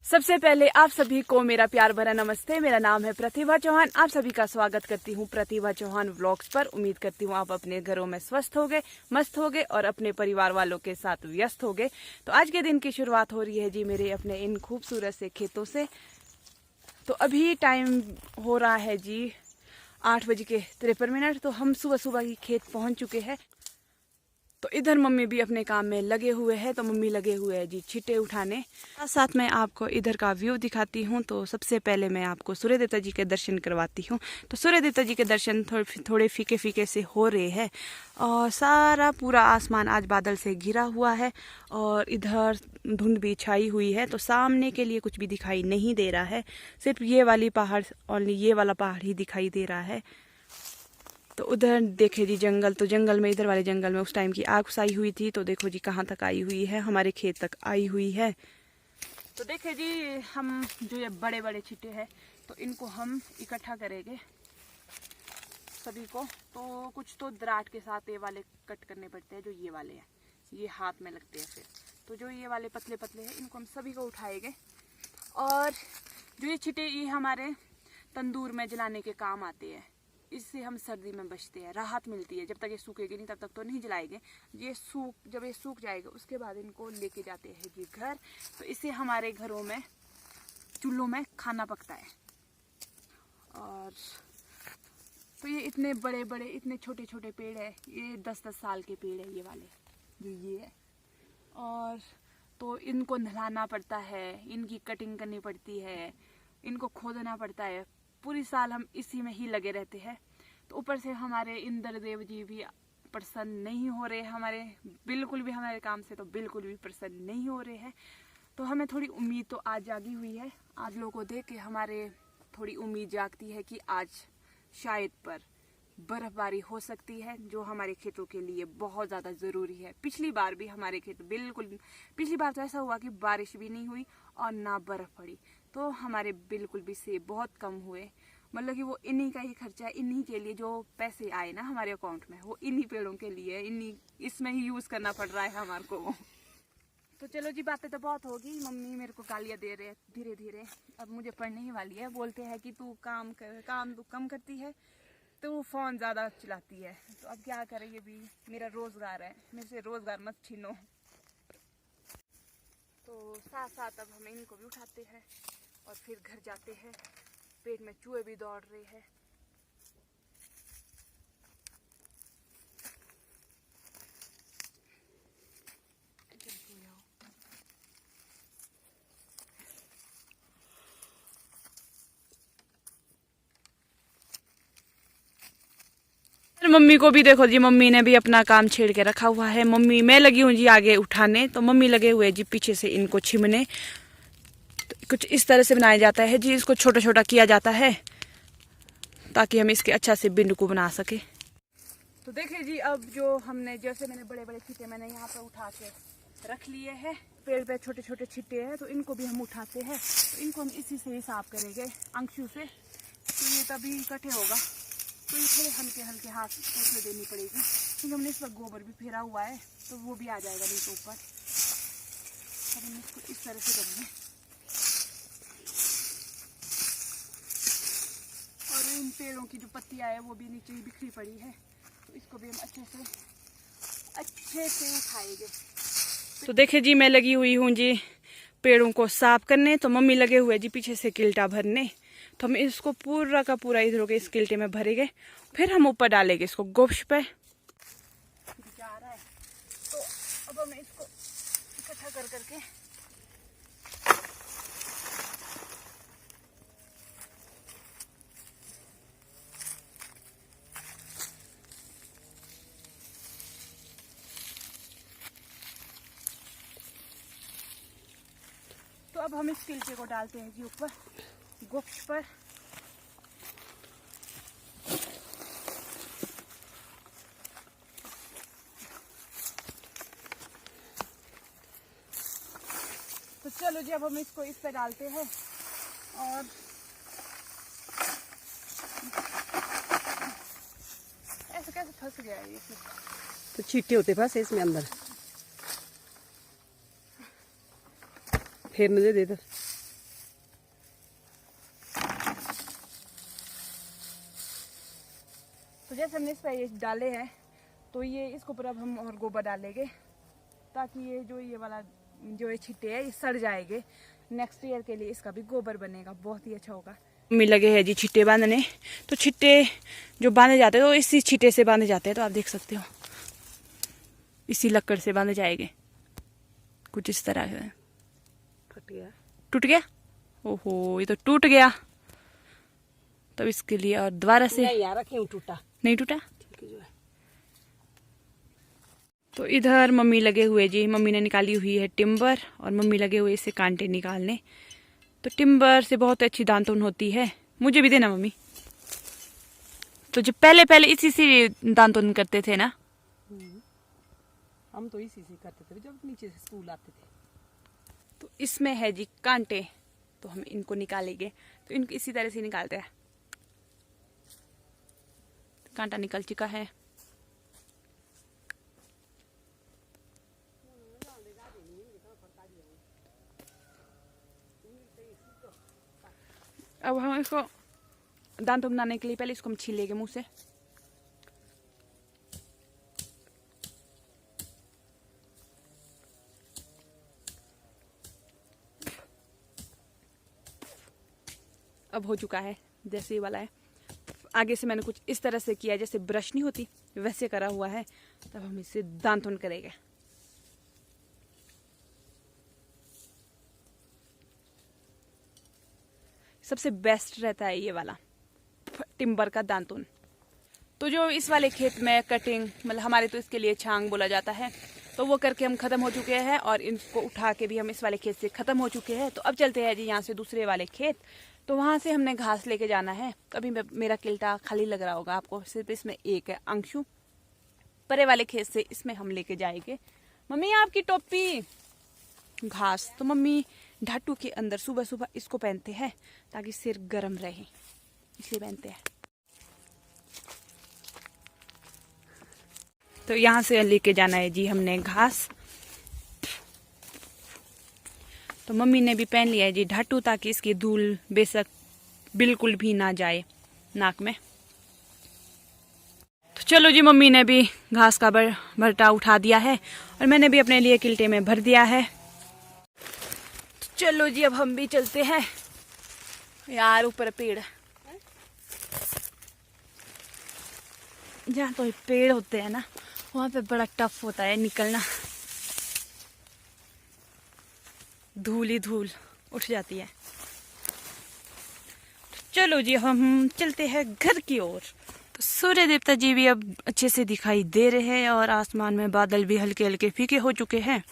सबसे पहले आप सभी को मेरा प्यार भरा नमस्ते। मेरा नाम है प्रतिभा चौहान। आप सभी का स्वागत करती हूँ प्रतिभा चौहान व्लॉग्स पर। उम्मीद करती हूँ आप अपने घरों में स्वस्थ होगे, मस्त होगे और अपने परिवार वालों के साथ व्यस्त होगे। तो आज के दिन की शुरुआत हो रही है जी मेरे अपने इन खूबसूरत से खेतों से। तो अभी टाइम हो रहा है जी 8:53। तो हम सुबह सुबह ही खेत पहुँच चुके हैं। तो इधर मम्मी भी अपने काम में लगे हुए हैं। तो मम्मी लगे हुए हैं जी छिट्टे उठाने। साथ साथ मैं आपको इधर का व्यू दिखाती हूँ। तो सबसे पहले मैं आपको सूर्य देवता जी के दर्शन करवाती हूँ। तो सूर्य देवता जी के दर्शन थोड़े फीके फीके से हो रहे हैं और सारा पूरा आसमान आज बादल से घिरा हुआ है और इधर धुंध भी छाई हुई है। तो सामने के लिए कुछ भी दिखाई नहीं दे रहा है, सिर्फ ये वाली पहाड़, ओनली ये वाला पहाड़ ही दिखाई दे रहा है। तो उधर देखे जी जंगल, तो जंगल में, इधर वाले जंगल में उस टाइम की आग फुसाई हुई थी। तो देखो जी कहाँ तक आई हुई है, हमारे खेत तक आई हुई है। तो देखे जी हम जो ये बड़े बड़े छिट्टे हैं तो इनको हम इकट्ठा करेंगे सभी को। तो कुछ तो दराट के साथ ये वाले कट करने पड़ते हैं, जो ये वाले हैं ये हाथ में लगते हैं। फिर तो जो ये वाले पतले पतले हैं इनको हम सभी को उठाएंगे। और जो ये छिट्टे ये हमारे तंदूर में जलाने के काम आते हैं। इससे हम सर्दी में बचते हैं, राहत मिलती है। जब तक ये सूखेगी नहीं तब तक तो नहीं जलाएंगे। जब ये सूख जाएगा उसके बाद इनको लेके जाते हैं जी घर। तो इससे हमारे घरों में चूल्हों में खाना पकता है। और तो ये इतने बड़े बड़े इतने छोटे छोटे पेड़ है, ये 10-10 साल के पेड़ है ये वाले जो ये है। और तो इनको नहलाना पड़ता है, इनकी कटिंग करनी पड़ती है, इनको खोदना पड़ता है। पूरी साल हम इसी में ही लगे रहते हैं। तो ऊपर से हमारे इंद्र देव जी भी प्रसन्न नहीं हो रहे हमारे, बिल्कुल भी हमारे काम से तो बिल्कुल भी प्रसन्न नहीं हो रहे हैं। तो हमें थोड़ी उम्मीद तो आज जागी हुई है। आज लोगों को देख के हमारे थोड़ी उम्मीद जागती है कि आज शायद पर बर्फबारी हो सकती है, जो हमारे खेतों के लिए बहुत ज़्यादा ज़रूरी है। पिछली बार भी हमारे खेत पिछली बार तो ऐसा हुआ कि बारिश भी नहीं हुई और ना बर्फ पड़ी। तो हमारे बिल्कुल भी सेब बहुत कम हुए। मतलब कि वो इन्हीं का ही खर्चा है, इन्हीं के लिए जो पैसे आए ना हमारे अकाउंट में वो इन्हीं पेड़ों के लिए, इसमें ही यूज़ करना पड़ रहा है हमारे को। तो चलो जी बातें तो बहुत होगी। मम्मी मेरे को गालियाँ दे रहे हैं धीरे धीरे, अब मुझे पढ़ने ही वाली है। बोलते हैं कि तू काम तू कम करती है, तो फ़ोन ज़्यादा चलाती है। तो अब क्या करें, ये भी मेरा रोज़गार है, मेरे से रोज़गार मत छीनो। तो साथ साथ अब हम इनको भी उठाते हैं और फिर घर जाते हैं। पेट में चूहे भी दौड़ रहे हैं। मम्मी को भी देखो जी, मम्मी ने भी अपना काम छेड़ के रखा हुआ है। मम्मी, मैं लगी हूँ जी आगे उठाने, तो मम्मी लगे हुए जी पीछे से इनको छिमने। तो कुछ इस तरह से बनाया जाता है जी, इसको छोटा छोटा किया जाता है ताकि हम इसके अच्छा से बिंड को बना सके। तो देखिए जी अब जो हमने, जैसे मैंने बड़े बड़े छिट्टे मैंने यहाँ पे उठा के रख लिए हैं। पेड़ पे छोटे छोटे छिट्टे हैं तो इनको भी हम उठाते हैं। तो इनको हम इसी से ही साफ करेंगे अंशु से। तो ये तभी इकट्ठे होगा। तो ये थोड़े हल्के हल्के हाथ उसमें देनी पड़ेगी, क्योंकि हमने इस पर गोबर भी फेरा हुआ है तो वो भी आ जाएगा नीचे ऊपर। अब हम इसको इस तरह से करेंगे। और इन पेड़ों की जो पत्तियां है वो भी नीचे ही बिखरी पड़ी है, तो इसको भी हम अच्छे से उठाएंगे। तो देखिए जी मैं लगी हुई हूँ जी पेड़ों को साफ करने। तो मम्मी लगे हुए जी पीछे से किल्टा भरने। तो हम इसको पूरा का पूरा इधर के इस किल्टे में भरेंगे, फिर हम ऊपर डालेंगे इसको गोश्त पे। जा रहा है तो अब हम इसको इकट्ठा कर करके तो अब हम इस किल्टे को डालते हैं जी ऊपर गोश्त पर। तो चलो जी अब हम इसको इस पे डालते हैं। और ऐसे कैसे फंस गया है ये? तो छींटे होते पास इसमें अंदर। फेरने दे इधर। तो जैसे हमने इस पर ये डाले हैं तो ये इसको ऊपर अब हम और गोबर डालेंगे ताकि ये वाला जो ये छिट्टे है ये सड़ जाएंगे। नेक्स्ट ईयर के लिए इसका भी गोबर बनेगा, बहुत ही अच्छा होगा। मम्मी लगे हैं जी छिट्टे बांधने। तो छिट्टे जो बांधे जाते हैं तो इसी छिट्टे से बांधे जाते हैं। तो आप देख सकते हो इसी लकड़ से बांधे जाएंगे कुछ इस तरह से। फट गया, टूट गया, ओहो ये तो टूट गया। तो इसके लिए और दोबारा से नहीं यार क्यों टूटा, नहीं टूटा। ठीक है जो है। तो इधर मम्मी लगे हुए जी, मम्मी ने निकाली हुई है टिम्बर और मम्मी लगे हुए इससे कांटे निकालने। तो टिम्बर से बहुत अच्छी दांतुन होती है, मुझे भी देना मम्मी। तो जब पहले इसी से दांतुन करते थे ना, हम तो इसी से करते थे जब नीचे से स्कूल आते थे। तो इसमें है जी कांटे, तो हम इनको निकालेंगे। तो इनको इसी तरह से निकालते हैं। कांटा निकल चुका है। अब हम इसको दांत बनाने के लिए पहले इसको हम छील लेंगे मुंह से। अब हो चुका है जैसे ये वाला है। आगे से मैंने कुछ इस तरह से किया है, जैसे ब्रश नहीं होती वैसे करा हुआ है। तब हम इससे दांतुन करेंगे। सबसे बेस्ट रहता है ये वाला टिम्बर का दांतुन। तो जो इस वाले खेत में कटिंग, मतलब हमारे तो इसके लिए छांग बोला जाता है, तो वो करके हम खत्म हो चुके हैं और इनको उठा के भी हम इस वाले खेत से खत्म हो चुके हैं। तो अब चलते हैं जी यहाँ से दूसरे वाले खेत। तो वहां से हमने घास लेके जाना है। अभी मेरा किल्टा खाली लग रहा होगा आपको, सिर्फ इसमें एक है अंशु। परे वाले खेत से इसमें हम लेके जाएंगे। मम्मी आपकी टोपी घास, तो मम्मी ढाटू के अंदर सुबह सुबह इसको पहनते हैं ताकि सिर गर्म रहे, इसलिए पहनते हैं। तो यहाँ से लेके जाना है जी हमने घास। तो मम्मी ने भी पहन लिया है जी ढाटू ताकि इसकी धूल बेशक बिल्कुल भी ना जाए नाक में। तो चलो जी, मम्मी ने भी घास का भरटा उठा दिया है और मैंने भी अपने लिए किल्टे में भर दिया है। तो चलो जी अब हम भी चलते हैं। यार ऊपर पेड़, जहाँ तो पेड़ होते हैं ना वहां पे बड़ा टफ होता है निकलना, धूल ही धूल उठ जाती है। तो चलो जी हम चलते हैं घर की ओर। तो सूर्य देवता जी भी अब अच्छे से दिखाई दे रहे हैं और आसमान में बादल भी हल्के हल्के फीके हो चुके हैं।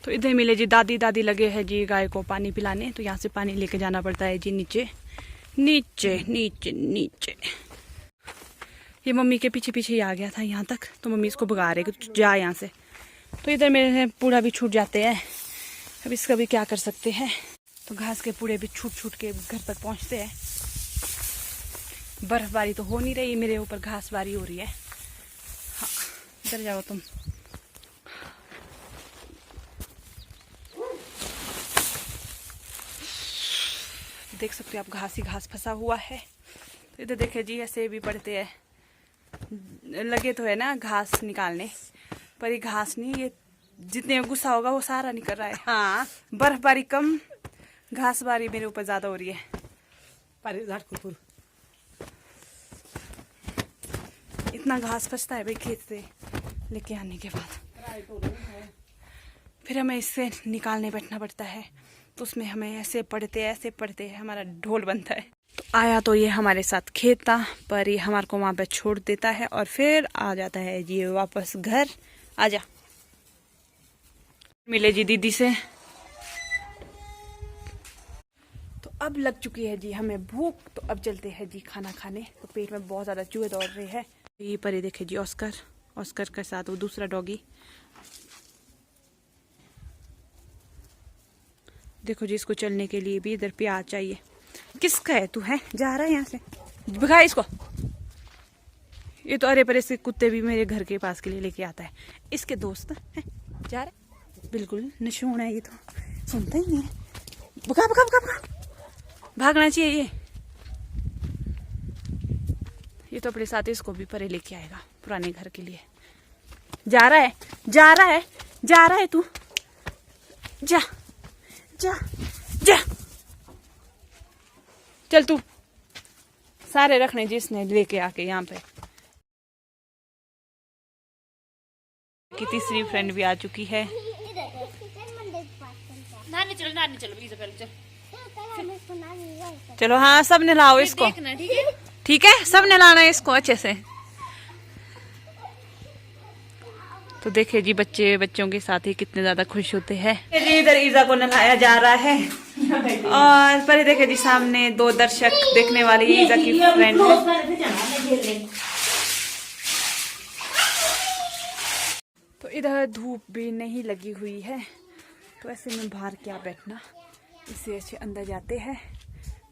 तो इधर मिले जी दादी लगे हैं जी गाय को पानी पिलाने। तो यहाँ से पानी लेके जाना पड़ता है जी नीचे नीचे नीचे नीचे। ये मम्मी के पीछे पीछे ही आ गया था यहाँ तक, तो मम्मी इसको भगा रहे कि जा यहाँ से। तो इधर मेरे पूड़ा भी छूट जाते हैं, अब इसका भी क्या कर सकते हैं। तो घास के पूड़े भी छूट छूट के घर तक पहुँचते हैं। बर्फबारी तो हो नहीं रही, मेरे ऊपर घास बारी हो रही है। हाँ इधर जाओ तुम। देख सकते हो आप घास ही घास फंसा हुआ है। तो इधर देखे जी ऐसे भी पड़ते हैं, लगे तो है ना घास निकालने, पर ये घास नहीं, ये जितने में गुस्सा होगा वो सारा निकल रहा है। हाँ बर्फबारी कम, घास बारी मेरे ऊपर ज्यादा हो रही है। इतना घास फंसता है भाई खेत से लेके आने के बाद, फिर हमें इससे निकालने बैठना पड़ता है। तो उसमें हमें ऐसे पढ़ते हमारा ढोल बनता है। तो आया तो ये हमारे साथ खेत था, पर ये हमारे को वहाँ पे छोड़ देता है और फिर आ जाता है जी वापस घर। आजा। मिले जी दीदी से। तो अब लग चुकी है जी हमें भूख, तो अब चलते हैं जी खाना खाने। तो पेट में बहुत ज्यादा चूहे दौड़ रहे हैं। ये पर देखे जी ऑस्कर, ऑस्कर के साथ वो दूसरा डॉगी। देखो जी इसको चलने के लिए भी इधर प्याज चाहिए। किसका है तू है? जा रहा है यहाँ से, भगा इसको। ये तो अरे परे से कुत्ते भी मेरे घर के पास के लिए लेके आता है। इसके दोस्त है, जा रहे बिल्कुल निशून है ये, तो सुनता ही नहीं है। भगा भगा भगा भगा, भागना चाहिए ये तो अपने साथ इसको भी परे लेके आएगा पुराने घर के लिए। जा रहा है जा रहा है जा रहा है तू, जा जा जा, चल तू। सारे रखने जिसने लेके आके यहाँ पे। की तीसरी फ्रेंड भी आ चुकी है। नानी चलो चल। चलो हाँ सब ने लाओ इसको, ठीक है सब ने लाना है इसको अच्छे से। तो देखिए जी बच्चों के साथ ही कितने ज्यादा खुश होते हैं। इधर ईजा को नहलाया जा रहा है और पर देखिए जी सामने 2 दर्शक देखने वाले ईजा की फ्रेंड है। तो इधर धूप भी नहीं लगी हुई है, तो ऐसे में बाहर क्या बैठना, इससे अच्छे अंदर जाते हैं,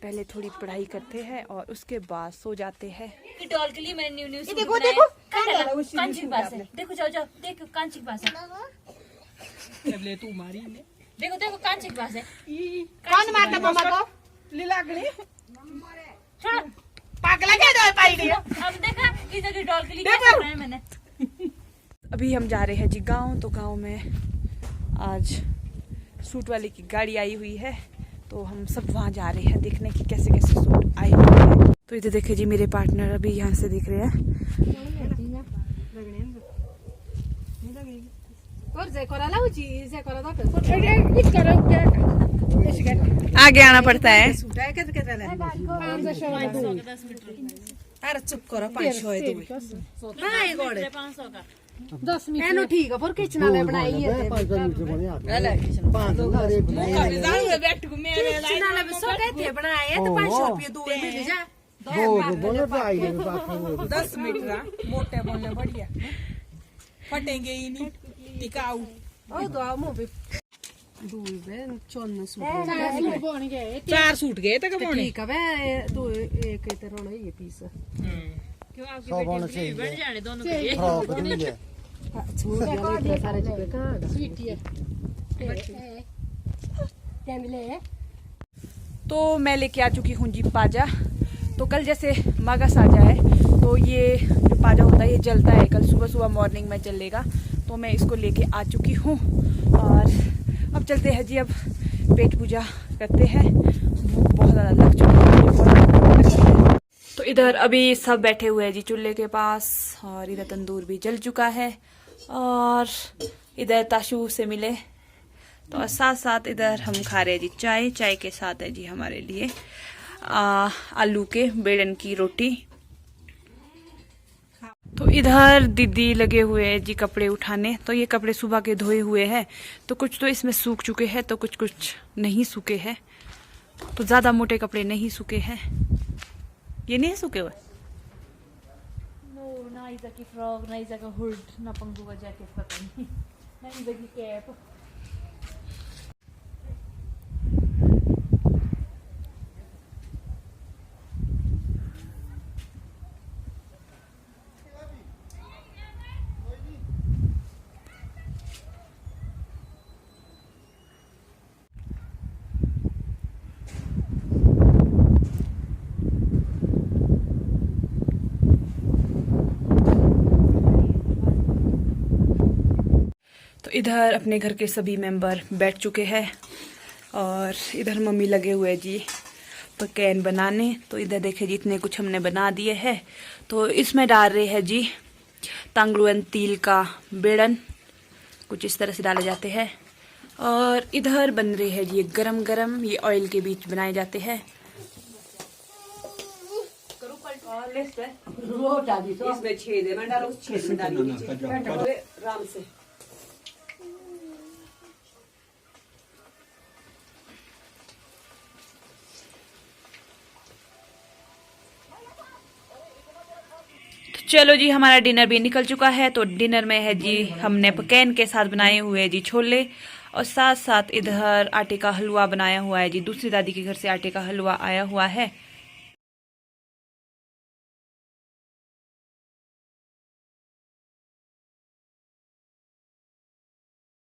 पहले थोड़ी पढ़ाई करते हैं और उसके बाद सो जाते हैं। डॉल के लिए मैंने न्यू देखो देखो कांची के पास है, देखो जाओ जाओ देखो कांची के पास है। ले तू मारी ने, देखो देखो कांची के पास है। कौन मारता मम्मा को? लीला गली छोड़ो पागल क्या दो पाई दिया। अब देखा इधर की डॉल के लिए क्या कर रहा है मैंने। अभी हम जा रहे हैं जी गांव। तो गांव में आज सूट वाले की गाड़ी आई हुई है, तो हम सब वहां जा रहे हैं देखने की कैसे कैसे सूट आए हुए हैं। तो इधर देखिए जी मेरे पार्टनर अभी यहाँ से दिख रहे हैं। आगे आना पड़ता है। अरे चुप करो 500 है तू नहीं गोड़े 500 का 10 मिनट एनो ठीक है पर किचन ले बनाई है 5 मिनट से बढ़िया अरे किचन 5 बैठ को मेरे किचन ले सो कहते बनाए तो 500 रुपए दो मिल जा दो बोले भाई के बात 10 मिनट रा मोटे बोलने बढ़िया फटेंगे ही नहीं टिकाऊ ओ तो आ मुंह पे दूर बे 54 सूट 4 सूट गए तक बोने ठीक है दो एक इधर होना ये पीस क्यों आपकी बेटी बढ़ जाने दोनों के लिए खराब नहीं है। सारे चीजें कहां स्वीटी है तो मैं लेके आ चुकी हूँ जी पाजा। तो कल जैसे मागस आ जाए तो ये जो पाजा होता है ये जलता है, कल सुबह सुबह मॉर्निंग में जलेगा। तो मैं इसको लेके आ चुकी हूँ और अब चलते हैं जी, अब पेट पूजा करते हैं। भूख बहुत ज़्यादा लग चुकी है। तो इधर अभी सब बैठे हुए हैं जी चूल्हे के पास और इधर तंदूर भी जल चुका है और इधर ताशू से मिले। तो साथ साथ इधर हम खा रहे हैं जी चाय। चाय के साथ है जी हमारे लिए आलू के बेलन की रोटी। तो इधर दीदी लगे हुए हैं जी कपड़े उठाने। तो ये कपड़े सुबह के धोए हुए हैं, तो कुछ तो इसमें सूख चुके हैं तो कुछ कुछ नहीं सूखे हैं। तो ज़्यादा मोटे कपड़े नहीं सूखे हैं। ये नहीं सूखे हुए। ना इजा की फ्रॉक, ना इजा का हुड, ना पंगू का जैकेट, पता नहीं ना इजा की कैप। तो इधर अपने घर के सभी मेंबर बैठ चुके हैं और इधर मम्मी लगे हुए जी पकैन बनाने। तो इधर देखे जी इतने कुछ हमने बना दिए हैं। तो इसमें डाल रहे हैं जी तांगलुएन तिल का बेड़न, कुछ इस तरह से डाले जाते हैं। और इधर बन रहे हैं जी ये गरम गरम, ये ऑयल के बीच बनाए जाते हैं। इसमें छेद है, मैं डालो उस छेद में डालो आराम से। चलो जी, हमारा डिनर भी निकल चुका है। तो डिनर में है जी हमने पकैन के साथ बनाए हुए जी छोले, और साथ साथ इधर आटे का हलवा बनाया हुआ है जी। दूसरी दादी के घर से आटे का हलवा आया हुआ है।